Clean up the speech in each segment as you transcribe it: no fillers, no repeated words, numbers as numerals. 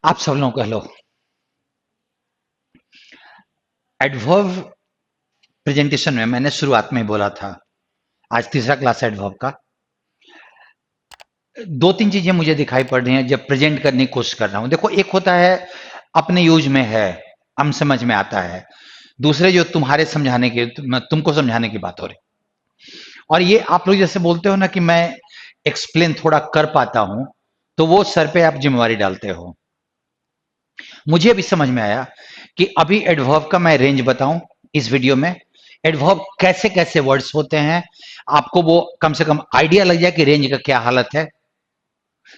आप सब लोगों को हेलो। एडवर्ब प्रेजेंटेशन में मैंने शुरुआत में ही बोला था, आज तीसरा क्लास है एडवर्ब का। दो तीन चीजें मुझे दिखाई पड़ रही हैं जब प्रेजेंट करने की कोशिश कर रहा हूं। देखो, एक होता है अपने यूज में है, हम समझ में आता है। दूसरे जो तुम्हारे समझाने के, तुमको समझाने की बात हो रही। और ये आप लोग जैसे बोलते हो ना कि मैं एक्सप्लेन थोड़ा कर पाता हूं, तो वो सर पे आप जिम्मेवारी डालते हो। मुझे अभी समझ में आया कि अभी एडवर्ब का मैं रेंज बताऊं इस वीडियो में। एडवर्ब कैसे कैसे वर्ड्स होते हैं, आपको वो कम से कम आइडिया लग जाए कि रेंज का क्या हालत है।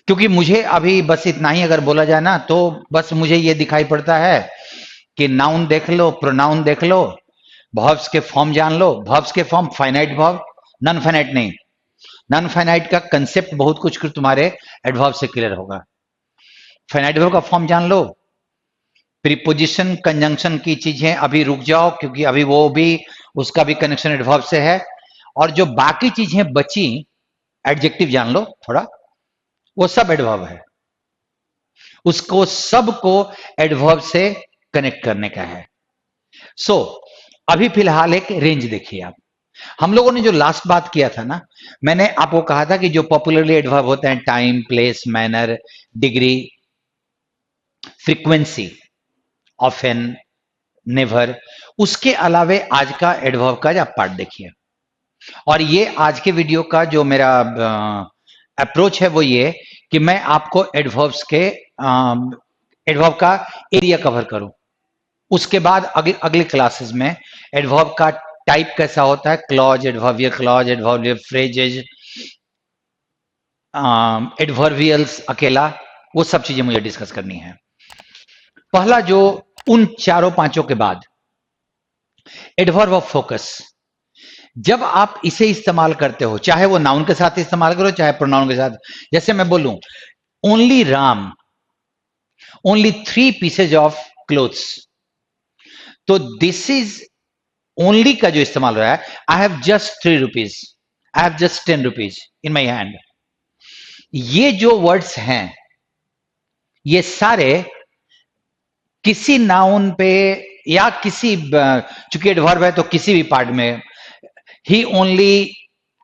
क्योंकि मुझे अभी बस इतना ही अगर बोला जाए ना, तो बस मुझे ये दिखाई पड़ता है कि नाउन देख लो, प्रोनाउन देख लो, वर्ब्स के फॉर्म जान लो। वर्ब्स के form finite verb, non finite नहीं। नॉन फाइनाइट का कंसेप्ट बहुत कुछ तुम्हारे एडवर्ब से क्लियर होगा। फाइनाइट वर्ब का फॉर्म जान लो। प्रीपोजिशन कंजंक्शन की चीजें अभी रुक जाओ, क्योंकि अभी वो भी, उसका भी कनेक्शन एडवर्ब से है। और जो बाकी चीजें बची, एडजेक्टिव जान लो थोड़ा, वो सब एडवर्ब है। उसको सबको एडवर्ब से कनेक्ट करने का है। सो अभी फिलहाल एक रेंज देखिए आप। हम लोगों ने जो लास्ट बात किया था ना, मैंने आपको कहा था कि जो पॉपुलरली एडवर्ब होते हैं, time, place, manner, degree, frequency, often, never, उसके अलावे आज का एडवर्ब का आप पार्ट देखिए। और ये आज के वीडियो का जो मेरा अप्रोच है वो ये कि मैं आपको एडवर्ब्स के एडवर्ब का एरिया कवर करूं। उसके बाद अगले क्लासेस में एडवर्ब का टाइप कैसा होता है, क्लॉज, एडवर्बियल फ्रेजेज, एडवर्बियल्स अकेला, वो सब चीजें मुझे डिस्कस करनी है। पहला जो, उन चारों पांचों के बाद एडवर्ब ऑफ फोकस। जब आप इसे इस्तेमाल करते हो, चाहे वो नाउन के साथ इस्तेमाल करो, चाहे प्रोनाउन के साथ। जैसे मैं बोलूं only Ram, only 3 pieces of clothes, तो दिस इज ओनली का जो इस्तेमाल हो रहा है, I have just 3 rupees, I have just 10 rupees in my hand. ये जो वर्ड्स हैं, ये सारे किसी नाउन पे या किसी, चूंकि एडवर्ब है तो किसी भी पार्ट में, he only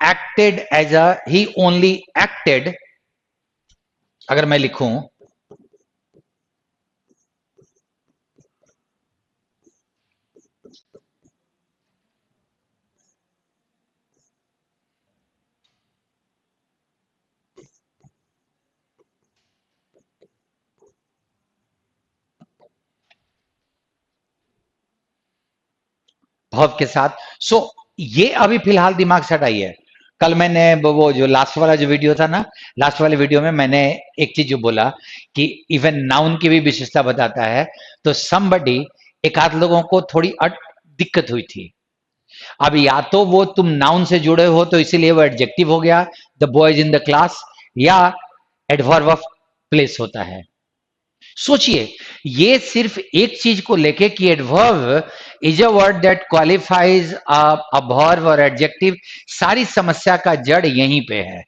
acted as a, he only acted. अगर मैं लिखूं वर्ब के साथ, सो ये अभी फिलहाल दिमाग से हटाइए। कल मैंने वो जो लास्ट वाला जो वीडियो था ना, लास्ट वाले वीडियो में मैंने एक चीज जो बोला कि इवन नाउन की भी विशेषता बताता है, तो समबडी, एक आध लोगों को थोड़ी दिक्कत हुई थी। अब या तो वो तुम नाउन से जुड़े हो तो इसीलिए वो एडजेक्टिव हो गया, the boys in the class, या एडवर्ब ऑफ प्लेस होता है। सोचिए, ये सिर्फ एक चीज को लेके कि adverb is a word that qualifies a verb और एडजेक्टिव, सारी समस्या का जड़ यहीं पे है,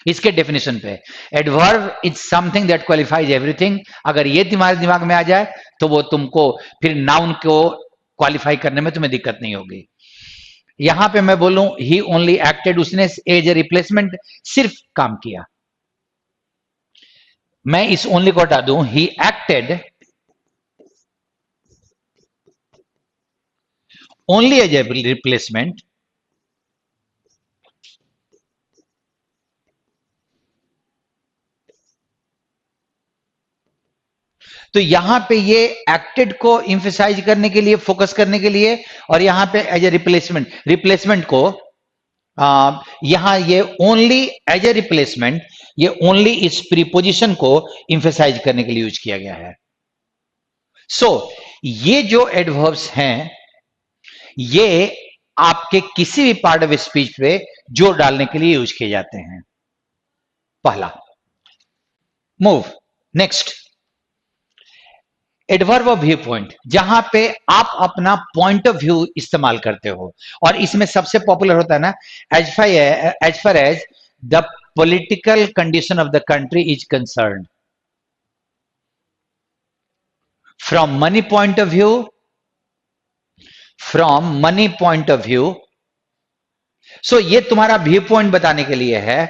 इसके डेफिनेशन पे। Adverb is something that qualifies everything. अगर ये तुम्हारे दिमाग में आ जाए तो वो तुमको फिर नाउन को क्वालिफाई करने में तुम्हें दिक्कत नहीं होगी। यहां पे मैं बोलूं ही ओनली एक्टेड, उसने एज ए रिप्लेसमेंट सिर्फ काम किया। मैं इस ओनली को हटा दूं, he acted only as a replacement, तो यहां पे ये एक्टेड को इंफेसाइज करने के लिए, फोकस करने के लिए, और यहां पे एज ए रिप्लेसमेंट, रिप्लेसमेंट को यहां ये ओनली एज ए रिप्लेसमेंट, ये ओनली इस प्रीपोजिशन को इंफेसाइज करने के लिए यूज किया गया है। सो ये जो एडवर्ब्स हैं, ये आपके किसी भी पार्ट ऑफ स्पीच पे जोर डालने के लिए यूज किए जाते हैं। पहला, move. Next, adverb of view point, जहां पे आप अपना पॉइंट ऑफ व्यू इस्तेमाल करते हो। और इसमें सबसे पॉपुलर होता है ना, as far as the political condition of the country is concern. From money point of view, from money point of view, so ये तुम्हारा व्यू पॉइंट बताने के लिए है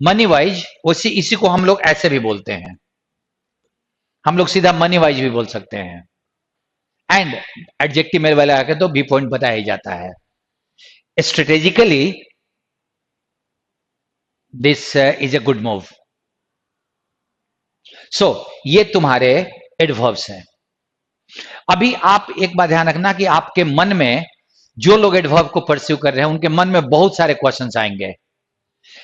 मनी वाइज। उसी इसी को हम लोग ऐसे भी बोलते हैं, हम लोग सीधा मनी वाइज भी बोल सकते हैं। एंड एडजेक्टिव में वाला आके तो व्यू पॉइंट बताया ही जाता है। Strategically this is a good move. So ये तुम्हारे एडवर्ब्स हैं। अभी आप एक बात ध्यान रखना कि आपके मन में जो लोग एडवर्ब को परस्यू कर रहे हैं उनके मन में बहुत सारे क्वेश्चंस आएंगे,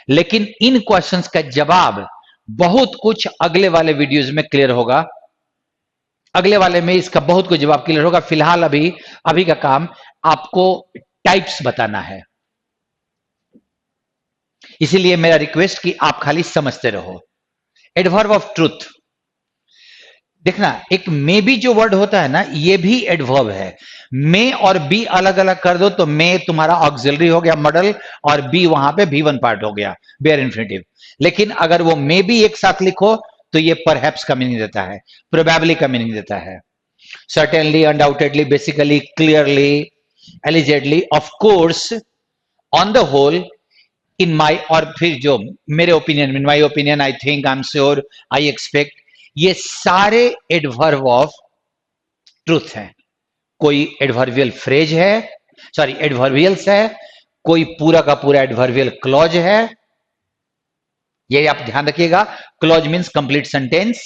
लेकिन इन क्वेश्चंस का जवाब बहुत कुछ अगले वाले वीडियोस में क्लियर होगा। अगले वाले में इसका बहुत कुछ जवाब क्लियर होगा। फिलहाल अभी अभी का काम आपको टाइप्स बताना है, इसीलिए मेरा रिक्वेस्ट कि आप खाली समझते रहो। एडवर्ब ऑफ ट्रुथ, देखना एक मे बी जो वर्ड होता है ना, ये भी एडवर्ब है। मे और बी अलग अलग कर दो तो मे तुम्हारा ऑक्सिलरी हो गया मॉडल, और बी वहां पे भी1 पार्ट हो गया बेयर इन्फिनिटिव। लेकिन अगर वो मे बी एक साथ लिखो तो ये परहैप्स का मीनिंग देता है, प्रोबेबली का मीनिंग देता है। Certainly, undoubtedly, basically, clearly, allegedly, of course, on the whole, in my, और फिर जो मेरे opinion, in my opinion, I think, I am sure, I expect, ये सारे एडवर्ब ऑफ ट्रूथ हैं। कोई एडवर्बियल फ्रेज है, सॉरी एडवर्बियल्स है, कोई पूरा का पूरा एडवर्बियल क्लॉज है। ये आप ध्यान रखिएगा, क्लॉज मींस कंप्लीट सेंटेंस।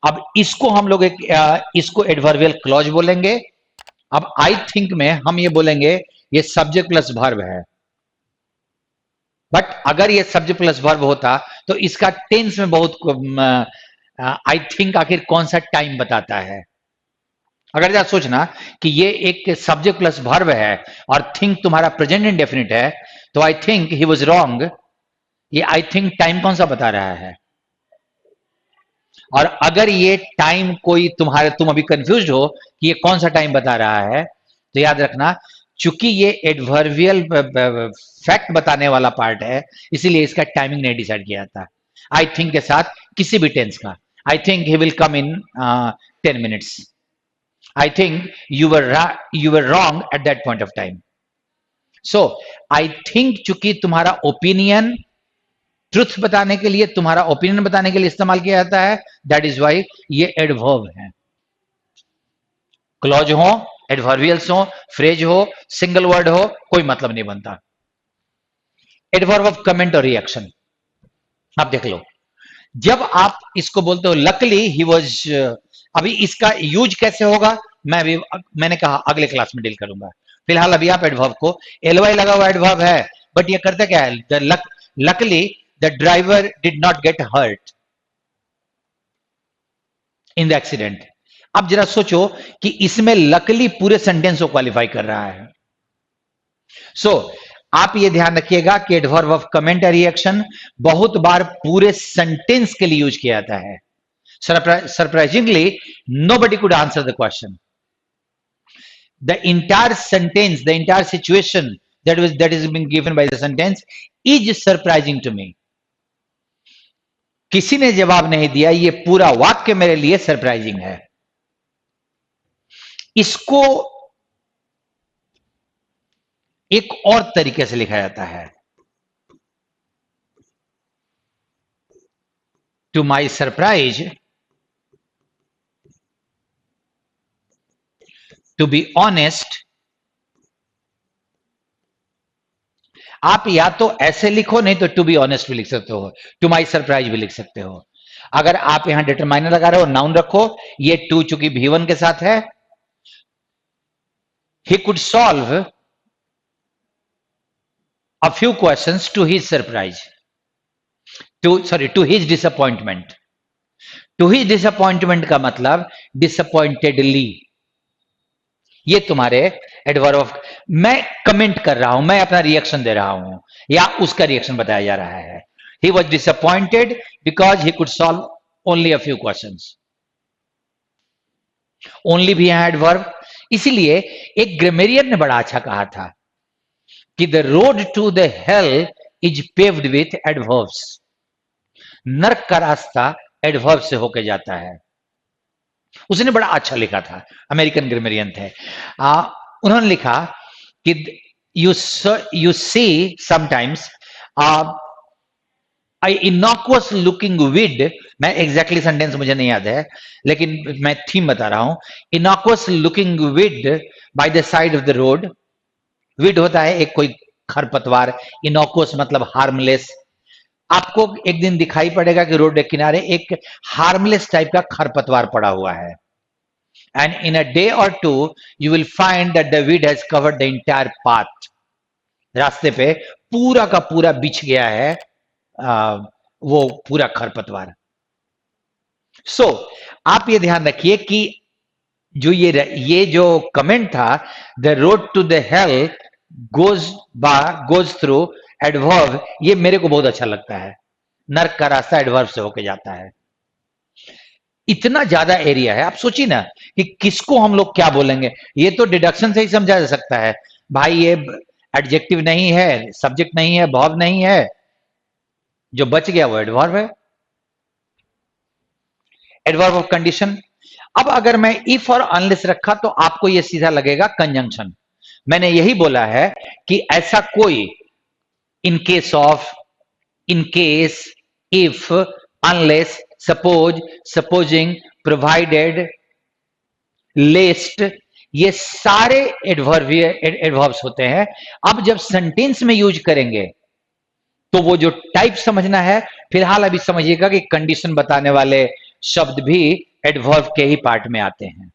अब इसको हम लोग इसको एडवर्बियल क्लॉज बोलेंगे। अब आई थिंक में हम ये बोलेंगे ये सब्जेक्ट प्लस वर्ब है, बट अगर ये सब्जेक्ट प्लस वर्ब होता तो इसका टेंस में बहुत आई थिंक आखिर कौन सा टाइम बताता है। अगर जरा सोचना कि ये एक सब्जेक्ट प्लस वर्ब है और थिंक तुम्हारा प्रेजेंट इंडेफिनिट है, तो I think he was wrong, ये आई थिंक टाइम कौन सा बता रहा है। और अगर ये टाइम कोई तुम अभी कंफ्यूज हो कि ये कौन सा टाइम बता रहा है, तो याद रखना चूंकि ये एडवर्बियल फैक्ट बताने वाला पार्ट है, इसीलिए इसका टाइमिंग नहीं डिसाइड किया जाता आई थिंक के साथ किसी भी टेंस का। I think he will come in 10 minutes, I think you were wrong at that point of time. So I think चूंकि तुम्हारा ओपिनियन ट्रुथ बताने के लिए, तुम्हारा ओपिनियन बताने के लिए इस्तेमाल किया जाता है, दैट इज वाई ये एडवर्ब है। क्लॉज हो, एडवर्बियल्स हो, फ्रेज हो, सिंगल वर्ड हो, कोई मतलब नहीं बनता। एडवर्ब ऑफ कमेंट और रिएक्शन, आप देख लो, जब आप इसको बोलते हो लकली ही वाज, अभी इसका यूज कैसे होगा मैंने कहा अगले क्लास में डील करूंगा। फिलहाल अभी आप एडवर्ब को, एलवाई लगा हुआ एडवर्ब है, बट ये करता क्या है, luckily the driver did not get hurt in the accident. अब जरा सोचो कि इसमें लकली पूरे सेंटेंस को क्वालिफाई कर रहा है। सो आप ये ध्यान रखिएगा कि एडवर्ब ऑफ कमेंट या रिएक्शन बहुत बार पूरे सेंटेंस के लिए यूज किया जाता है। Surprisingly nobody could answer the question, the entire sentence, the entire situation that is being given by the sentence is surprising to me। किसी ने जवाब नहीं दिया, ये पूरा वाक्य मेरे लिए सरप्राइजिंग है। इसको एक और तरीके से लिखा जाता है, to my surprise, to be honest. आप या तो ऐसे लिखो, नहीं तो टू बी ऑनेस्ट भी लिख सकते हो, टू माई सरप्राइज भी लिख सकते हो। अगर आप यहां डिटरमाइनर लगा रहे हो, नाउन रखो, ये टू चूंकि भी1 के साथ है, he could solve a few questions to his surprise, to his disappointment। to his disappointment का मतलब disappointedly। ये तुम्हारे एडवर्ब ऑफ, मैं कमेंट कर रहा हूं, मैं अपना रिएक्शन दे रहा हूं, या उसका रिएक्शन बताया जा रहा है। he was disappointed because he could solve only a few questions। Only भी यहां एडवर्ब, इसीलिए एक ग्रामेरियन ने बड़ा अच्छा कहा था कि the road to the hell is paved with adverbs. नर्क का रास्ता एडवर्ब से होकर जाता है। उसने बड़ा अच्छा लिखा था, अमेरिकन ग्रामरियन थे। उन्होंने लिखा कि यू सी समटाइम्स इनॉक्वस लुकिंग विड, मैं एग्जैक्टली सेंटेंस मुझे नहीं याद है लेकिन मैं थीम बता रहा हूं, innocuous looking weed by the side of the road. Weed होता है एक कोई खरपतवार, इनॉक्वस मतलब हार्मलेस। आपको एक दिन दिखाई पड़ेगा कि रोड के किनारे एक हार्मलेस टाइप का खरपतवार पड़ा हुआ है, and in a day or two you will find that the weed has covered the entire path. रास्ते पे पूरा का पूरा बिछ गया है वो पूरा खरपतवार। सो आप ये ध्यान रखिए कि ये जो कमेंट था, the road to the hell goes through adverb, ये मेरे को बहुत अच्छा लगता है। नर्क का रास्ता एडवर्ब से होके जाता है। इतना ज्यादा एरिया है, आप सोचिए ना कि किसको हम लोग क्या बोलेंगे। ये तो डिडक्शन से ही समझा जा सकता है, भाई ये एडजेक्टिव नहीं है, सब्जेक्ट नहीं है, वर्ब नहीं है, जो बच गया वो एडवर्ब है, एडवर्ब ऑफ कंडीशन। अब अगर मैं इफ और अनलेस रखा तो आपको यह सीधा लगेगा कंजंक्शन। मैंने यही बोला है कि ऐसा कोई in case of, in case, if, unless, suppose, supposing, provided, lest, ये सारे एडवर्ब्स होते हैं। अब जब सेंटेंस में यूज करेंगे तो वो जो टाइप समझना है, फिलहाल अभी समझिएगा कि कंडीशन बताने वाले शब्द भी एडवर्ब के ही पार्ट में आते हैं।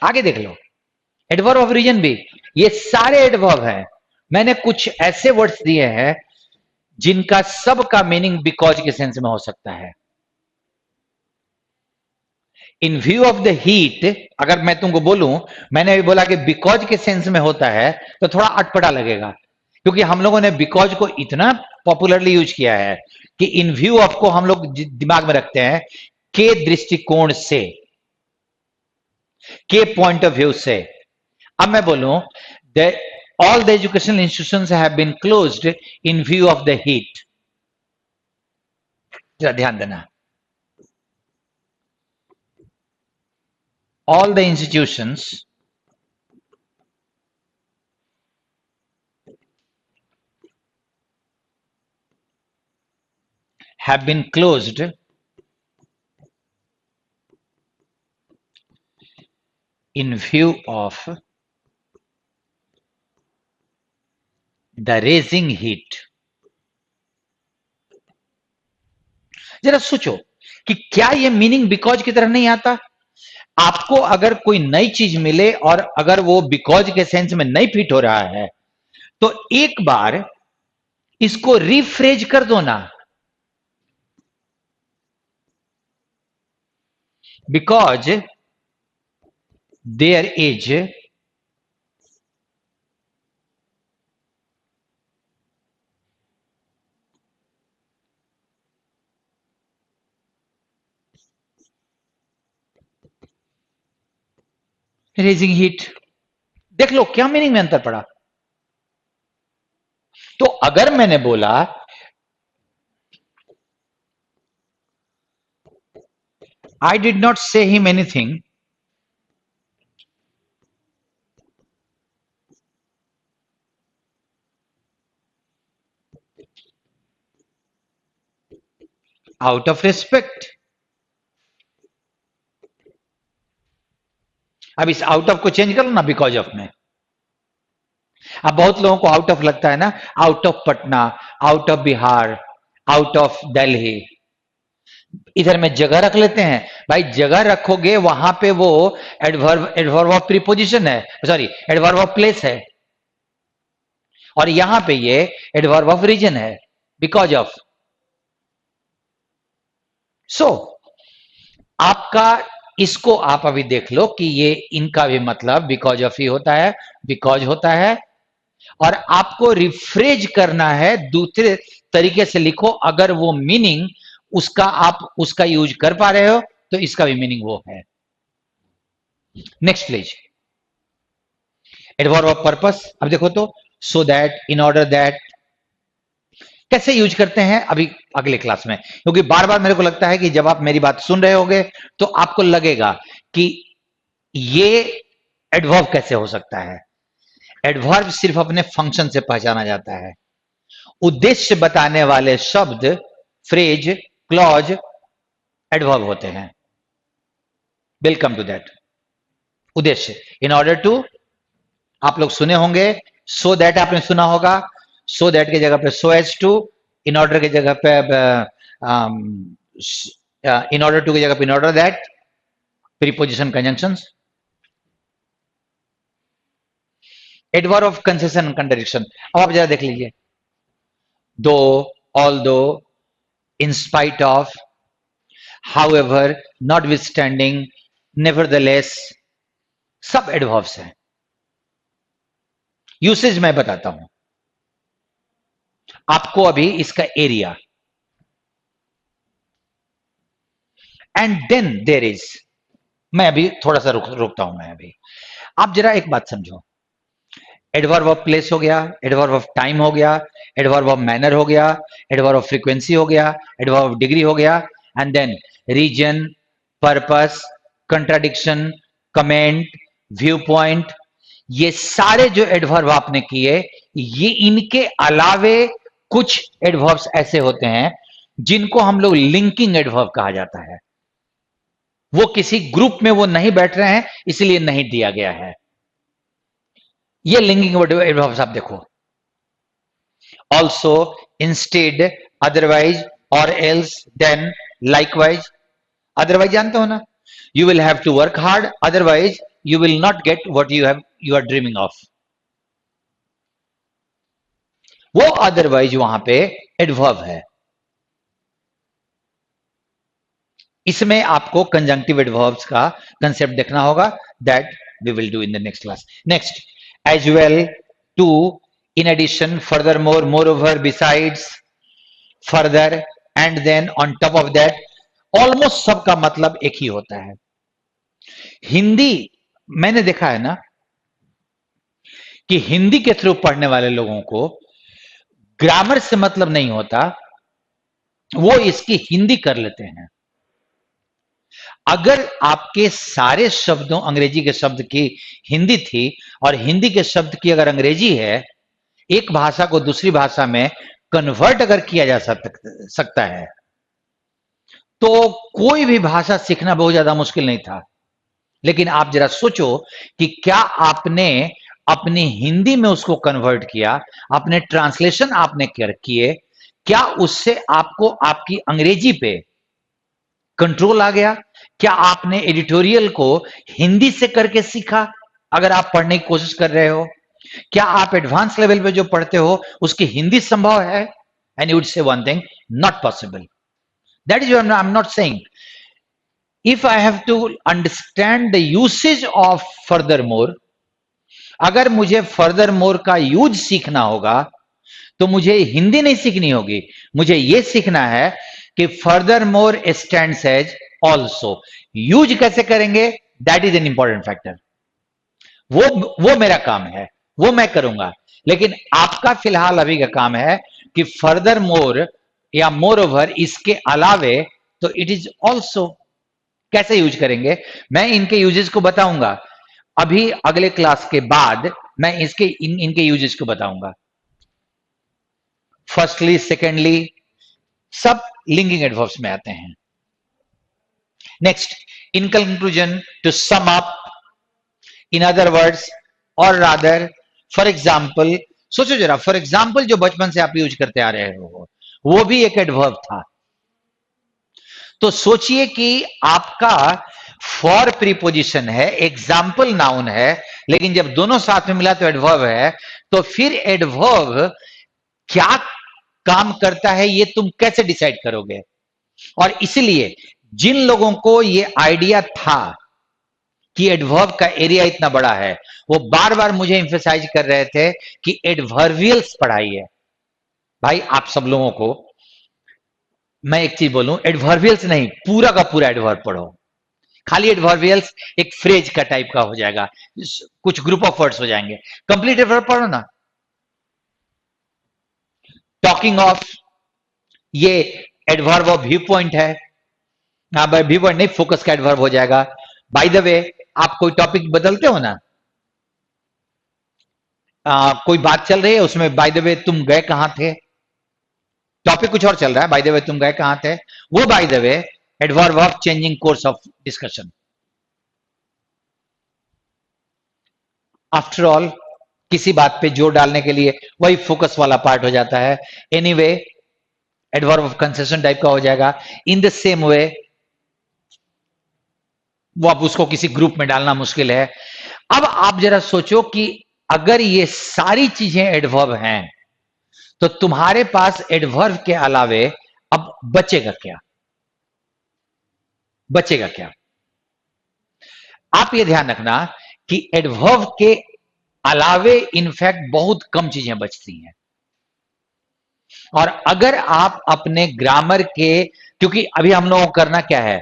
आगे देख लो, एडवर्ब ऑफ रीजन भी, ये सारे एडवर्ब हैं। मैंने कुछ ऐसे वर्ड्स दिए हैं जिनका सबका मीनिंग बिकॉज के सेंस में हो सकता है। इन व्यू ऑफ द हीट, अगर मैं तुमको बोलूं, मैंने अभी बोला कि बिकॉज के सेंस में होता है तो थोड़ा अटपटा लगेगा, क्योंकि हम लोगों ने बिकॉज को इतना पॉपुलरली यूज किया है कि इन व्यू ऑफ को हम लोग दिमाग में रखते हैं के दृष्टिकोण से, के पॉइंट ऑफ व्यू से। अब मैं बोलूं all the educational institutions have been closed in view of the heat, जरा ध्यान देना, all the institutions have been closed in view of the raising heat। जरा सोचो कि क्या यह मीनिंग बिकॉज की तरह नहीं आता। आपको अगर कोई नई चीज मिले और अगर वो बिकॉज के सेंस में नहीं फिट हो रहा है तो एक बार इसको रिफ्रेज कर दो ना, because there is raging heat. देख लो क्या मीनिंग में अंतर पड़ा। तो अगर मैंने बोला I did not say him anything, out of respect। अब इस आउट ऑफ को चेंज कर लो ना बिकॉज ऑफ में। अब बहुत लोगों को आउट ऑफ लगता है ना, out of Patna, out of Bihar, out of Delhi. इधर में जगह रख लेते हैं, भाई जगह रखोगे वहां पे वो एडवर्ब ऑफ प्रीपोजिशन है, सॉरी एडवर्ब ऑफ प्लेस है, और यहां पे ये एडवर्ब ऑफ रीजन है, बिकॉज ऑफ। सो आपका इसको आप अभी देख लो कि ये इनका भी मतलब बिकॉज ऑफ ही होता है, बिकॉज होता है, और आपको रिफ्रेज करना है, दूसरे तरीके से लिखो। अगर वो मीनिंग उसका आप उसका यूज कर पा रहे हो तो इसका भी मीनिंग वो है। Next please, adverb of purpose. अब देखो तो, so that, in order that, कैसे यूज करते हैं अभी अगले क्लास में, क्योंकि बार बार मेरे को लगता है कि जब आप मेरी बात सुन रहे होगे तो आपको लगेगा कि ये एडवर्ब कैसे हो सकता है। एडवर्ब सिर्फ अपने फंक्शन से पहचाना जाता है। उद्देश्य बताने वाले शब्द, फ्रेज, क्लॉज एडवर्ब होते हैं। Welcome to that. उद्देश्य, इन ऑर्डर टू, आप लोग सुने होंगे सो दैट, आपने सुना होगा। सो दैट की जगह पे so as to, in order की जगह पे इन ऑर्डर टू की जगह पे in order that, preposition conjunctions. Adverb of concession contradiction, अब आप जरा देख लीजिए। Though, although, in spite of, however, notwithstanding, nevertheless, सब एडवर्ब्स हैं। यूसेज मैं बताता हूं आपको अभी इसका area, and then there is, मैं अभी थोड़ा सा रुकता हूं। मैं अभी, आप जरा एक बात समझो। एडवर्ब ऑफ प्लेस हो गया, एडवर्ब ऑफ टाइम हो गया, एडवर्ब ऑफ मैनर हो गया, एडवर्ब ऑफ फ्रीक्वेंसी हो गया, एडवर्ब ऑफ डिग्री हो गया, and then reason, purpose, contradiction, comment, view point, ये सारे जो एडवर्ब आपने किए, ये इनके अलावे कुछ एडवर्ब्स ऐसे होते हैं जिनको हम लोग लिंकिंग एडवर्ब कहा जाता है। वो किसी ग्रुप में वो नहीं बैठ रहे हैं, इसलिए नहीं दिया गया है। ये लिंकिंग एडवर्ब्स आप देखो। Also, instead, otherwise, or else, then, likewise. Otherwise जानते हो ना, you will have to work hard, otherwise you will not get what you are dreaming of. वो अदरवाइज वहां पे एडवर्ब है। इसमें आपको कंजंक्टिव एडवर्ब्स का कंसेप्ट देखना होगा, that we will do in the next class. Next, as well, too, in addition, furthermore, moreover, besides, further, and then, on top of that, almost सबका मतलब एक ही होता है। हिंदी मैंने देखा है ना कि हिंदी के थ्रू पढ़ने वाले लोगों को ग्रामर से मतलब नहीं होता, वो इसकी हिंदी कर लेते हैं। अगर आपके सारे शब्दों, अंग्रेजी के शब्द की हिंदी थी और हिंदी के शब्द की अगर अंग्रेजी है, एक भाषा को दूसरी भाषा में कन्वर्ट अगर किया जा सकता है, तो कोई भी भाषा सीखना बहुत ज्यादा मुश्किल नहीं था। लेकिन आप जरा सोचो कि क्या आपने अपनी हिंदी में उसको कन्वर्ट किया, अपने ट्रांसलेशन आपने किए, क्या उससे आपको आपकी अंग्रेजी पे कंट्रोल आ गया? क्या आपने एडिटोरियल को हिंदी से करके सीखा? अगर आप पढ़ने की कोशिश कर रहे हो, क्या आप एडवांस लेवल पे जो पढ़ते हो उसकी हिंदी संभव है? And you would say one thing, not possible. That is I am not saying, if I have to understand the usage of furthermore, अगर मुझे furthermore का यूज सीखना होगा तो मुझे हिंदी नहीं सीखनी होगी, मुझे यह सीखना है कि furthermore stands as also। Use कैसे करेंगे, that is an important factor. वो मेरा काम है, वो मैं करूंगा। लेकिन आपका फिलहाल अभी का काम है कि फर्दर मोर या मोर ओवर, इसके अलावे तो इट इज ऑल्सो कैसे यूज करेंगे, मैं इनके यूजेस को बताऊंगा। अभी अगले क्लास के बाद मैं इनके यूजेस को बताऊंगा। फर्स्टली, सेकेंडली, सब लिंकिंग एडवर्ब्स में आते हैं। Next, in conclusion, to sum up, in other words, or rather, for example. सोचो जरा, फॉर एग्जाम्पल जो बचपन से आप यूज करते आ रहे हो, वो भी एक एडवर्ब था। तो सोचिए कि आपका फॉर प्रीपोजिशन है, एग्जाम्पल नाउन है, लेकिन जब दोनों साथ में मिला तो एडवर्ब है। तो फिर एडवर्ब क्या काम करता है ये तुम कैसे डिसाइड करोगे? और इसलिए जिन लोगों को ये आइडिया था कि एडवर्ब का एरिया इतना बड़ा है, वो बार बार मुझे इंफेसाइज कर रहे थे कि एडवर्बियल्स पढ़ाइए। भाई आप सब लोगों को मैं एक चीज बोलूं, एडवर्बियल्स नहीं, पूरा का पूरा एडवर्ब पढ़ो। खाली एडवर्बियल्स एक फ्रेज का टाइप का हो जाएगा, कुछ ग्रुप ऑफ वर्ड्स हो जाएंगे। कंप्लीट एडवर्ब पढ़ो ना। टॉकिंग ऑफ, ये एडवर्ब ऑफ व्यू पॉइंट है। हाँ भाई, व्यू पॉइंट नहीं, फोकस का एडवर्ब हो जाएगा। बाय द वे, आप कोई टॉपिक बदलते हो ना, कोई बात चल रही है उसमें बाय द वे तुम गए कहां थे, टॉपिक कुछ और चल रहा है, बाय द वे तुम गए कहां थे, वो by the way adverb of changing course of discussion. After all, किसी बात पे जोर डालने के लिए वही फोकस वाला पार्ट हो जाता है। Anyway, adverb of concession type का हो जाएगा। इन द सेम वे, वो आप उसको किसी ग्रुप में डालना मुश्किल है। अब आप जरा सोचो कि अगर ये सारी चीजें एडवर्ब हैं, तो तुम्हारे पास एडवर्ब के अलावे अब बचेगा क्या? बचेगा क्या? आप ये ध्यान रखना कि एडवर्ब के अलावे इनफैक्ट बहुत कम चीजें बचती हैं। और अगर आप अपने ग्रामर के, क्योंकि अभी हम लोगों को करना क्या है,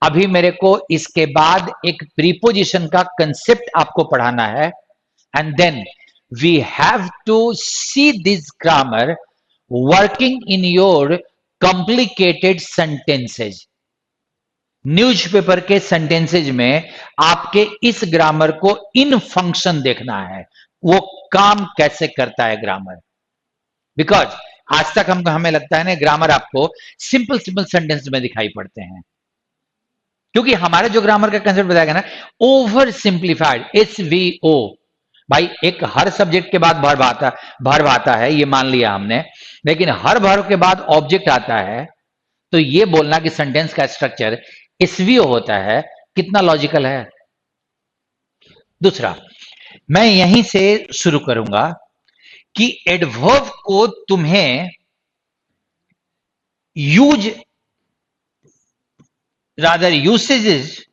अभी मेरे को इसके बाद एक प्रीपोजिशन का कंसेप्ट आपको पढ़ाना है, and then we have to see this grammar working in your complicated sentences. Newspaper के सेंटेंसेज में आपके इस ग्रामर को इन फंक्शन देखना है, वो काम कैसे करता है ग्रामर। बिकॉज आज तक हम हमें लगता है ना ग्रामर आपको सिंपल सिंपल सेंटेंस में दिखाई पड़ते हैं, क्योंकि हमारे जो ग्रामर का कंसेप्ट बताया गया ना, ओवर सिंप्लीफाइड, SVO। भाई एक हर सब्जेक्ट के बाद भर्ब आता है, ये मान लिया हमने, लेकिन हर भर्ब के बाद ऑब्जेक्ट आता है। तो ये बोलना कि सेंटेंस का स्ट्रक्चर SVO होता है, कितना लॉजिकल है। दूसरा, मैं यहीं से शुरू करूंगा कि एडवर्ब को तुम्हें use, rather usages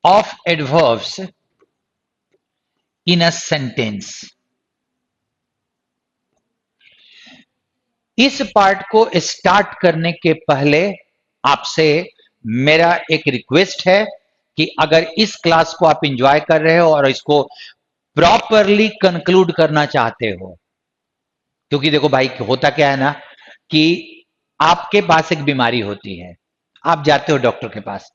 of adverbs in a sentence, इस पार्ट को स्टार्ट करने के पहले आपसे मेरा एक रिक्वेस्ट है कि अगर इस क्लास को आप एंजॉय कर रहे हो और इसको प्रॉपरली कंक्लूड करना चाहते हो, क्योंकि देखो भाई होता क्या है ना कि आपके पास एक बीमारी होती है, आप जाते हो डॉक्टर के पास,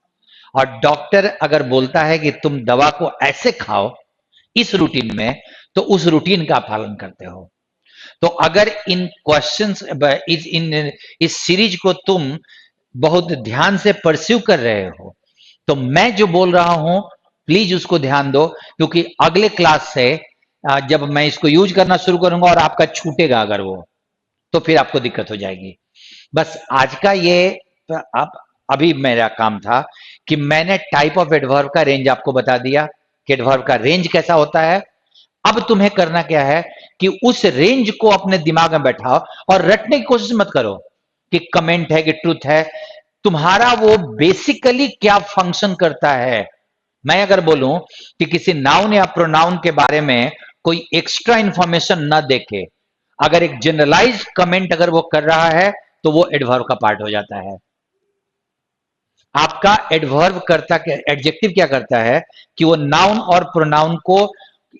और डॉक्टर अगर बोलता है कि तुम दवा को ऐसे खाओ इस रूटीन में, तो उस रूटीन का पालन करते हो। तो अगर इन क्वेश्चंस, इस सीरीज को तुम बहुत ध्यान से परस्यू कर रहे हो, तो मैं जो बोल रहा हूं प्लीज उसको ध्यान दो, क्योंकि अगले क्लास से जब मैं इसको यूज करना शुरू करूंगा और आपका छूटेगा अगर वो, तो फिर आपको दिक्कत हो जाएगी। बस आज का ये, आप, अभी मेरा काम था कि मैंने टाइप ऑफ एडवर्ब का रेंज आपको बता दिया कि एडवर्ब का रेंज कैसा होता है। अब तुम्हें करना क्या है कि उस रेंज को अपने दिमाग में बैठाओ और रटने की कोशिश मत करो कि कमेंट है कि ट्रुथ है। तुम्हारा वो बेसिकली क्या फंक्शन करता है। मैं अगर बोलूं कि किसी नाउन या प्रोनाउन के बारे में कोई एक्स्ट्रा इंफॉर्मेशन ना देके अगर एक जनरलाइज कमेंट अगर वो कर रहा है, तो वो एडवर्ब का पार्ट हो जाता है। आपका एडवर्ब करता क्या, एडजेक्टिव क्या करता है कि वो नाउन और प्रोनाउन को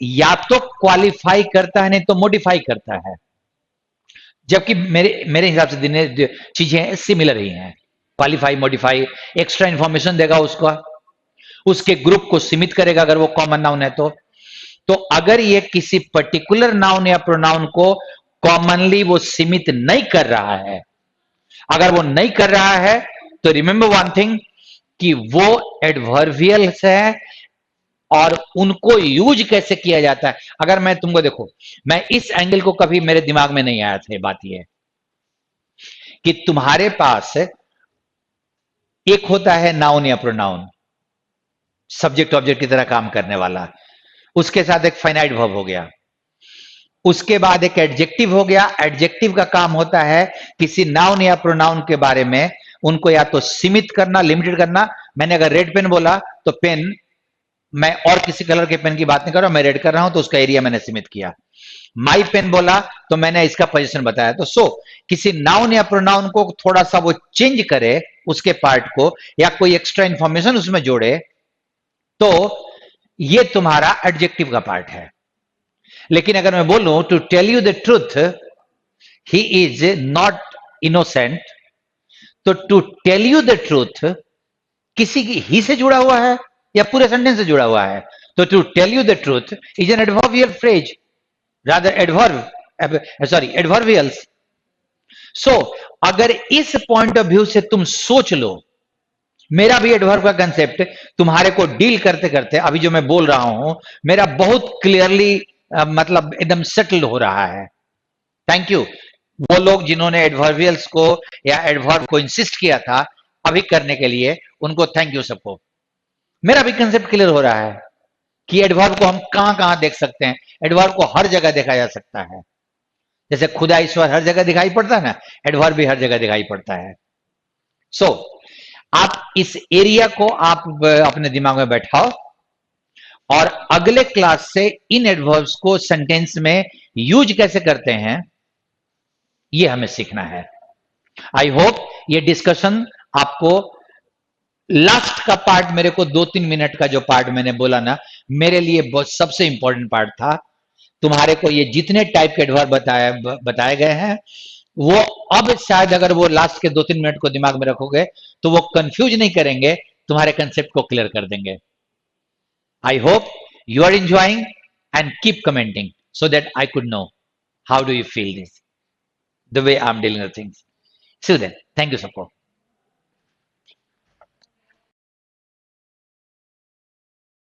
या तो क्वालिफाई करता है, नहीं तो मॉडिफाई करता है। जबकि मेरे मेरे हिसाब से दिन चीजें सिमिलर ही हैं। क्वालिफाई, मॉडिफाई, एक्स्ट्रा इंफॉर्मेशन देगा उसका, उसके ग्रुप को सीमित करेगा अगर वो कॉमन नाउन है तो अगर ये किसी पर्टिकुलर नाउन या प्रोनाउन को कॉमनली वो सीमित नहीं कर रहा है, अगर वो नहीं कर रहा है, तो रिमेंबर वन थिंग कि वो एडवर्बियल्स है और उनको यूज कैसे किया जाता है। अगर मैं तुमको देखो, मैं इस एंगल को कभी मेरे दिमाग में नहीं आया था। बात यह कि तुम्हारे पास एक होता है नाउन या प्रोनाउन, सब्जेक्ट ऑब्जेक्ट की तरह काम करने वाला, उसके साथ एक फाइनाइट वर्ब हो गया, उसके बाद एक एडजेक्टिव हो गया। एडजेक्टिव का काम होता है किसी नाउन या प्रोनाउन के बारे में उनको या तो सीमित करना, लिमिटेड करना। मैंने अगर रेड पेन बोला तो पेन, मैं और किसी कलर के पेन की बात नहीं कर रहा हूं, मैं रेड कर रहा हूं तो उसका एरिया मैंने सीमित किया। माई पेन बोला तो मैंने इसका पोजीशन बताया। तो किसी नाउन या प्रोनाउन को थोड़ा सा वो चेंज करे उसके पार्ट को, या कोई एक्स्ट्रा इंफॉर्मेशन उसमें जोड़े, तो ये तुम्हारा एडजेक्टिव का पार्ट है। लेकिन अगर मैं बोलूं to tell you the truth he is not innocent, तो to tell you the truth किसी की ही से जुड़ा हुआ है या पूरे सेंटेंस से जुड़ा हुआ है? तो to tell you the truth is an adverbial phrase, rather adverb, sorry adverbials. So अगर इस पॉइंट ऑफ व्यू से तुम सोच लो, मेरा भी एडवर्ब का कंसेप्ट तुम्हारे को डील करते करते अभी जो मैं बोल रहा हूं मेरा बहुत क्लियरली मतलब एकदम सेटल्ड हो रहा है। थैंक यू वो लोग जिन्होंने एडवर्बियल्स को या एडवर्ब को इंसिस्ट किया था अभी करने के लिए, उनको थैंक यू सबको। मेरा भी कंसेप्ट क्लियर हो रहा है कि एडवर्ब को हम कहां कहां देख सकते हैं। एडवर्ब को हर जगह देखा जा सकता है, जैसे खुदा ईश्वर हर जगह दिखाई पड़ता है ना, एडवर्ब भी हर जगह दिखाई पड़ता है। सो आप इस एरिया को आप अपने दिमाग में बैठाओ और अगले क्लास से इन एडवर्ब्स को सेंटेंस में यूज कैसे करते हैं ये हमें सीखना है। आई होप ये डिस्कशन आपको, लास्ट का पार्ट मेरे को 2-3 मिनट का जो पार्ट मैंने बोला ना, मेरे लिए बहुत सबसे इंपॉर्टेंट पार्ट था। तुम्हारे को ये जितने टाइप के एडवर्ब बताए गए हैं वो अब शायद अगर वो लास्ट के 2-3 मिनट को दिमाग में रखोगे तो वो कंफ्यूज नहीं करेंगे, तुम्हारे कंसेप्ट को क्लियर कर देंगे। I hope you are enjoying and keep commenting so that I could know how do you feel this, the way I'm dealing with things. See you then. Thank you, Support.